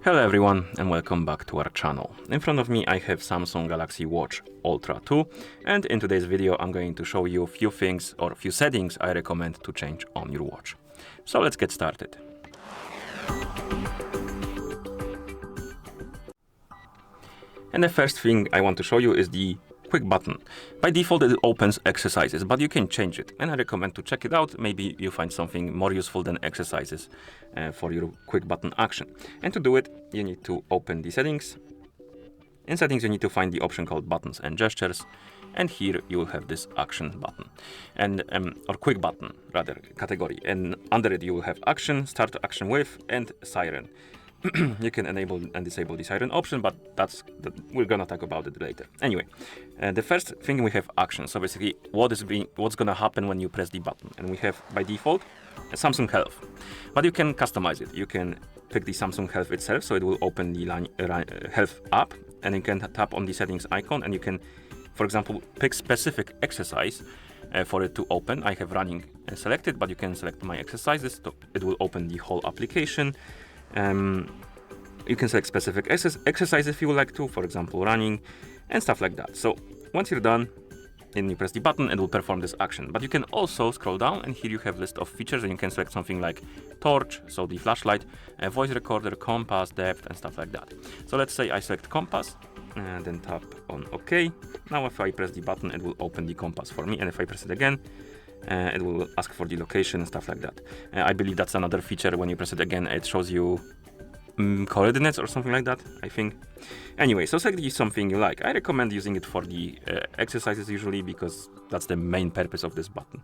Hello everyone and welcome back to our channel. In front of me I have Samsung Galaxy Watch Ultra2, and in today's video I'm going to show you a few things or a few settings I recommend to change on your watch. So let's get started. And the first thing I want to show you is the quick button. By default it opens exercises, but you can change it, and I recommend to check it out. Maybe you find something more useful than exercises for your quick button action. And to do it, you need to open the settings. In settings you need to find the option called buttons and gestures, and here you will have this action button, and or quick button rather category, and under it you will have action, start action with, and siren. You can enable and disable the siren option, but we're gonna talk about it later. Anyway, the first thing we have action. So basically, what's gonna happen when you press the button, and we have by default a Samsung Health, but you can customize it. You can pick the Samsung Health itself, so it will open the Health app, and you can tap on the settings icon, and you can, for example, pick specific exercise for it to open. I have running selected, but you can select my exercises, so it will open the whole application. You can select specific exercise if you would like to, for example running and stuff like that. So once you're done and you press the button, it will perform this action. But you can also scroll down, and here you have list of features, and you can select something like torch, so the flashlight, voice recorder, compass, depth, and stuff like that. So let's say I select compass and then tap on OK. Now if I press the button, it will open the compass for me, and if I press it again, it will ask for the location and stuff like that. I believe that's another feature. When you press it again, it shows you coordinates or something like that, I think. Anyway, so select something you like. I recommend using it for the exercises usually, because that's the main purpose of this button.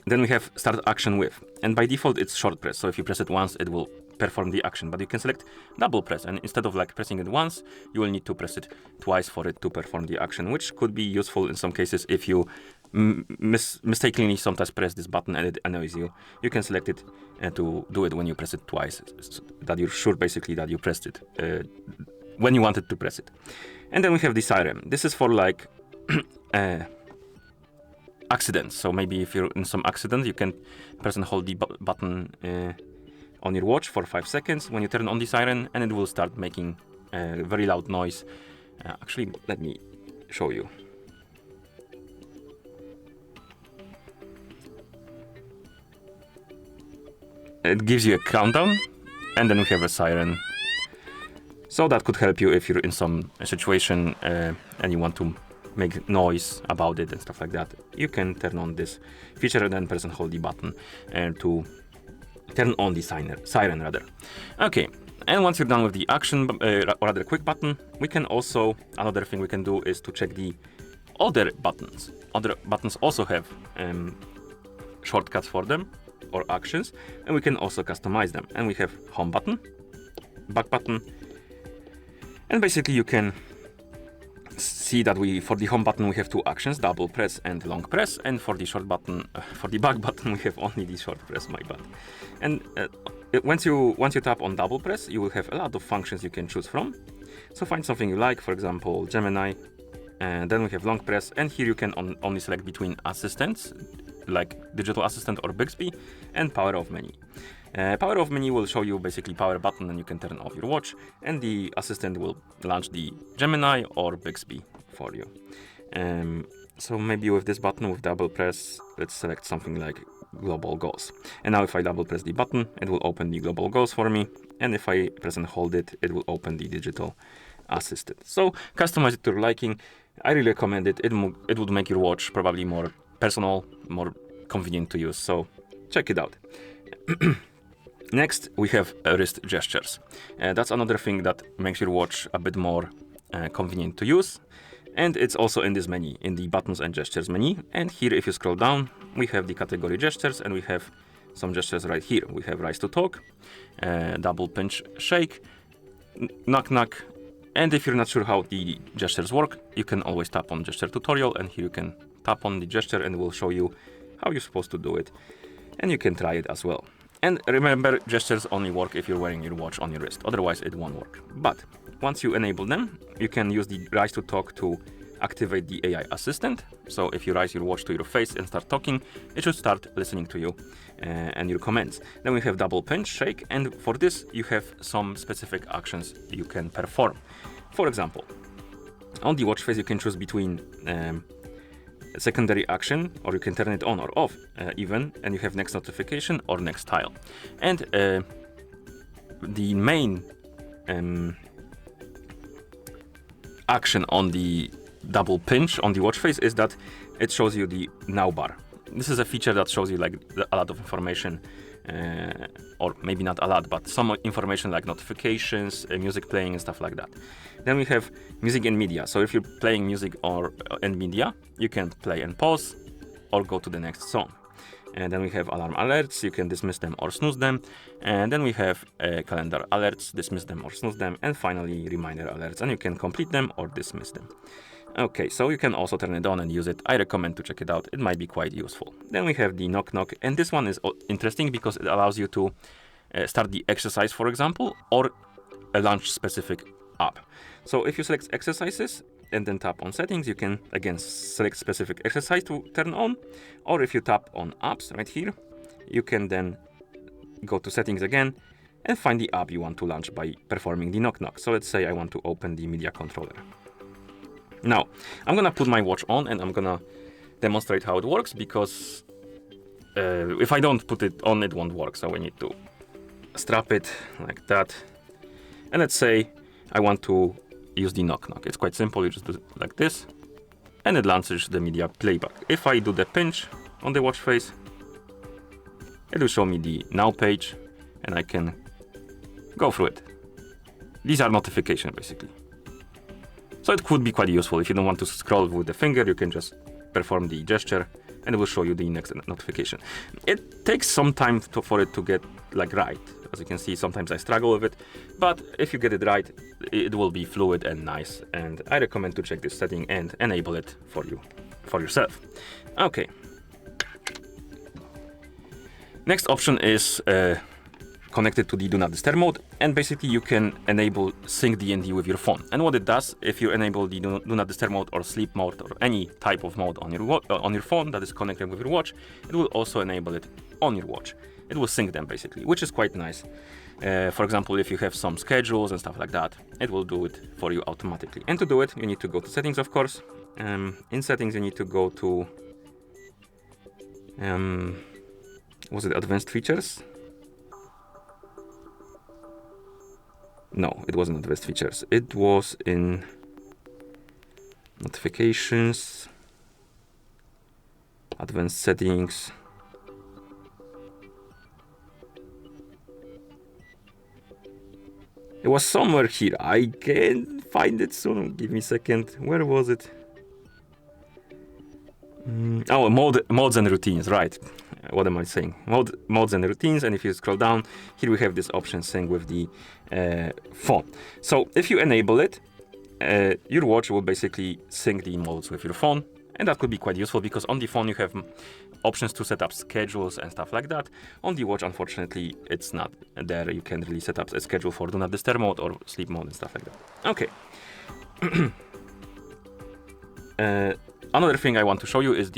Then we have start action with, and by default it's short press. So if you press it once, it will perform the action, but you can select double press, and instead of like pressing it once, you will need to press it twice for it to perform the action, which could be useful in some cases if you mistakenly sometimes press this button and it annoys you. You can select it to do it when you press it twice, so that you're sure basically that you pressed it when you wanted to press it. And then we have the siren. This is for like accidents. So maybe if you're in some accident, you can press and hold the button on your watch for 5 seconds when you turn on the siren, and it will start making a very loud noise. Actually, let me show you. It gives you a countdown, and then we have a siren. So that could help you if you're in some situation and you want to make noise about it and stuff like that. You can turn on this feature and then press and hold the button to turn on the siren rather. Okay, and once you're done with the action, or rather quick button, we can also, another thing we can do is to check the other buttons. Other buttons also have shortcuts for them, or actions, and we can also customize them. And we have home button, back button, and basically you can see that for the home button we have two actions, double press and long press, and for the short button, for the back button, we have only the short press, my bad. And once you tap on double press, you will have a lot of functions you can choose from. So find something you like, for example Gemini, and then we have long press, and here you can only select between assistants like digital assistant or Bixby, and power off menu. Power off menu will show you basically power button, and you can turn off your watch, and the assistant will launch the Gemini or Bixby for you. So maybe with this button, with double press, let's select something like global goals. And now if I double press the button, it will open the global goals for me, and if I press and hold it, it will open the digital assistant. So customize it to your liking. I really recommend it. It would make your watch probably more personal, more convenient to use, so check it out. Next, we have wrist gestures. That's another thing that makes your watch a bit more convenient to use, and it's also in this menu, in the buttons and gestures menu. And here, if you scroll down, we have the category gestures, and we have some gestures right here. We have rise to talk, double pinch shake, knock knock, and if you're not sure how the gestures work, you can always tap on gesture tutorial, and here you can tap on the gesture and it will show you how you're supposed to do it, and you can try it as well. And remember, gestures only work if you're wearing your watch on your wrist, otherwise it won't work. But once you enable them, you can use the rise to talk to activate the AI assistant. So if you raise your watch to your face and start talking, it should start listening to you and your commands. Then we have double pinch, shake, and for this you have some specific actions you can perform. For example, on the watch face you can choose between secondary action, or you can turn it on or off even, and you have next notification or next tile. And the main action on the double pinch on the watch face is that it shows you the now bar. This is a feature that shows you like a lot of information, or maybe not a lot, but some information like notifications, music playing and stuff like that. Then we have music and media. So if you're playing music or and media, you can play and pause or go to the next song. And then we have alarm alerts, you can dismiss them or snooze them. And then we have calendar alerts, dismiss them or snooze them. And finally reminder alerts, and you can complete them or dismiss them. Okay, so you can also turn it on and use it. I recommend to check it out, it might be quite useful. Then we have the knock knock, and this one is interesting because it allows you to start the exercise, for example, or launch specific app. So if you select exercises and then tap on settings, you can again select specific exercise to turn on, or if you tap on apps right here, you can then go to settings again and find the app you want to launch by performing the knock knock. So let's say I want to open the media controller. Now I'm gonna put my watch on and I'm gonna demonstrate how it works, because if I don't put it on, it won't work. So we need to strap it like that, and let's say I want to use the knock knock. It's quite simple, you just do it like this and it launches the media playback. If I do the pinch on the watch face, it will show me the now page and I can go through it. These are notifications basically. So it could be quite useful. If you don't want to scroll with the finger, you can just perform the gesture and it will show you the next notification. It takes some time for it to get like right. As you can see, sometimes I struggle with it, but if you get it right, it will be fluid and nice. And I recommend to check this setting and enable it for yourself. Okay. Next option is connected to the Do Not Disturb mode, and basically you can enable Sync D&D with your phone. And what it does, if you enable the Do Not Disturb mode or sleep mode or any type of mode on your phone that is connected with your watch, it will also enable it on your watch. It will sync them basically, which is quite nice. For example, if you have some schedules and stuff like that, it will do it for you automatically. And to do it, you need to go to settings, of course. In settings, you need to go to was it advanced features? No, it wasn't advanced features. It was in notifications, advanced settings. It was somewhere here. I can find it soon. Give me a second. Where was it? Oh, modes and routines, right. What am I saying? Modes and routines, and if you scroll down, here we have this option sync with the phone. So if you enable it, your watch will basically sync the modes with your phone, and that could be quite useful because on the phone you have options to set up schedules and stuff like that. On the watch, unfortunately, it's not there. You can't really set up a schedule for Do Not Disturb mode or sleep mode and stuff like that. Okay. Another thing I want to show you is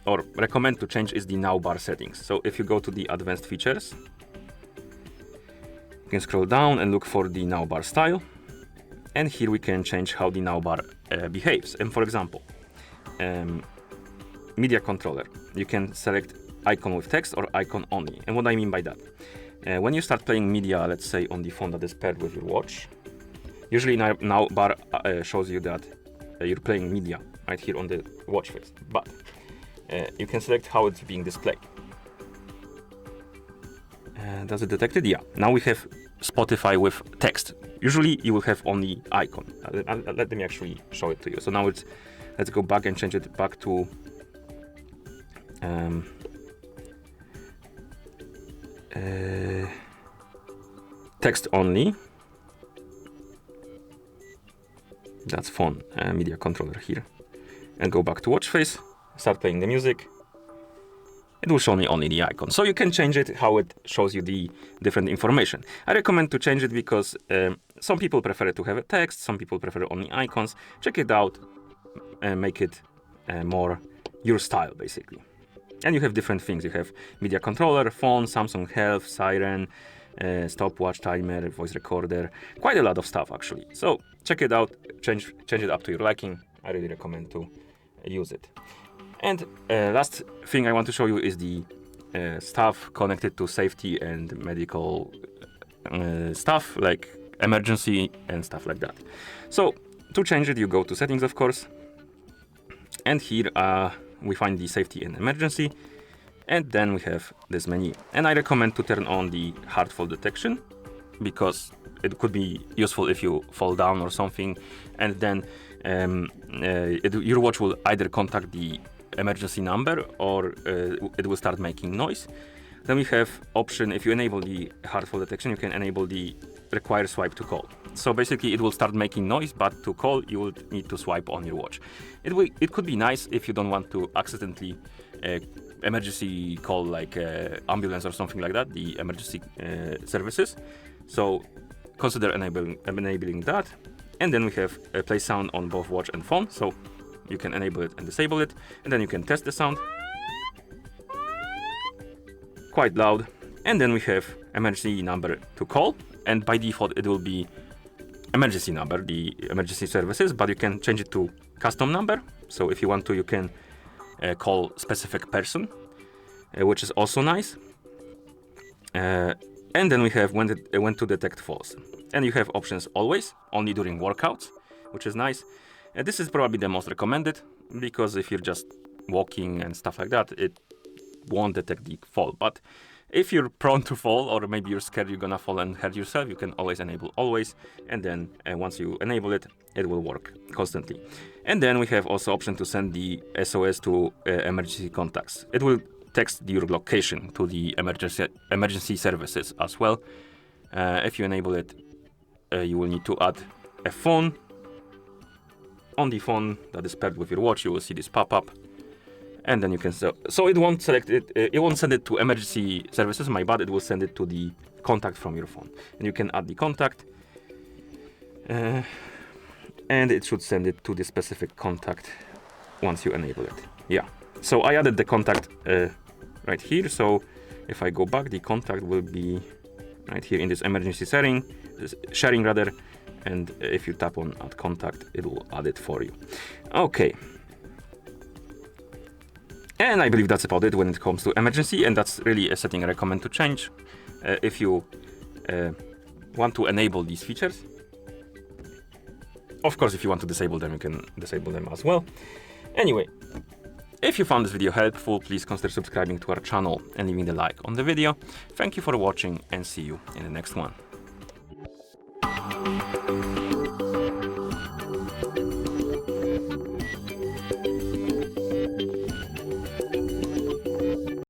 or recommend to change is the now bar settings. So if you go to the advanced features, you can scroll down and look for the now bar style. And here we can change how the now bar behaves. And for example, media controller, you can select icon with text or icon only. And what I mean by that, when you start playing media, let's say on the phone that is paired with your watch, usually now bar shows you that you're playing media right here on the watch face, but you can select how it's being displayed. Does it detect it? Yeah. Now we have Spotify with text. Usually you will have only icon. Let me actually show it to you. So now let's go back and change it back to text only. That's phone media controller here. And go back to watch face, start playing the music. It will show me only the icon. So you can change it how it shows you the different information. I recommend to change it because some people prefer to have a text, some people prefer only icons. Check it out. make it more your style, basically. And you have different things. You have media controller, phone, Samsung Health, siren, stopwatch, timer, voice recorder, quite a lot of stuff actually. So check it out, change it up to your liking. I really recommend to use it. And last thing I want to show you is the stuff connected to safety and medical stuff, like emergency and stuff like that. So to change it, you go to settings, of course, and here we find the safety and emergency, and then we have this menu. And I recommend to turn on the hard fall detection, because it could be useful if you fall down or something, and then your watch will either contact the emergency number or it will start making noise. Then we have option, if you enable the hard fall detection, you can enable the require swipe to call. So basically it will start making noise, but to call you will need to swipe on your watch. It could be nice if you don't want to accidentally emergency call, like ambulance or something like that, the emergency services. So consider enabling that. And then we have play sound on both watch and phone, so you can enable it and disable it, and then you can test the sound. Quite loud. And then we have emergency number to call, and by default it will be emergency number, the emergency services, but you can change it to custom number. So if you want to, you can call specific person, which is also nice. And then we have when to detect falls, and you have options always, only during workouts, which is nice. This is probably the most recommended, because if you're just walking and stuff like that, it won't detect the fall. But if you're prone to fall, or maybe you're scared you're gonna fall and hurt yourself, you can always enable always, and then once you enable it, it will work constantly. And then we have also option to send the SOS to emergency contacts. It will text your location to the emergency services as well. If you enable it, you will need to add a phone. On the phone that is paired with your watch, you will see this pop-up, and then you can so it won't select it. It won't send it to emergency services, my bad. It will send it to the contact from your phone, and you can add the contact, and it should send it to the specific contact once you enable it. Yeah. So I added the contact right here. So if I go back, the contact will be right here in this emergency sharing rather. And if you tap on add contact, it will add it for you. Okay. And I believe that's about it when it comes to emergency, and that's really a setting I recommend to change if you want to enable these features. Of course, if you want to disable them, you can disable them as well. Anyway, if you found this video helpful, please consider subscribing to our channel and leaving a like on the video. Thank you for watching, and see you in the next one.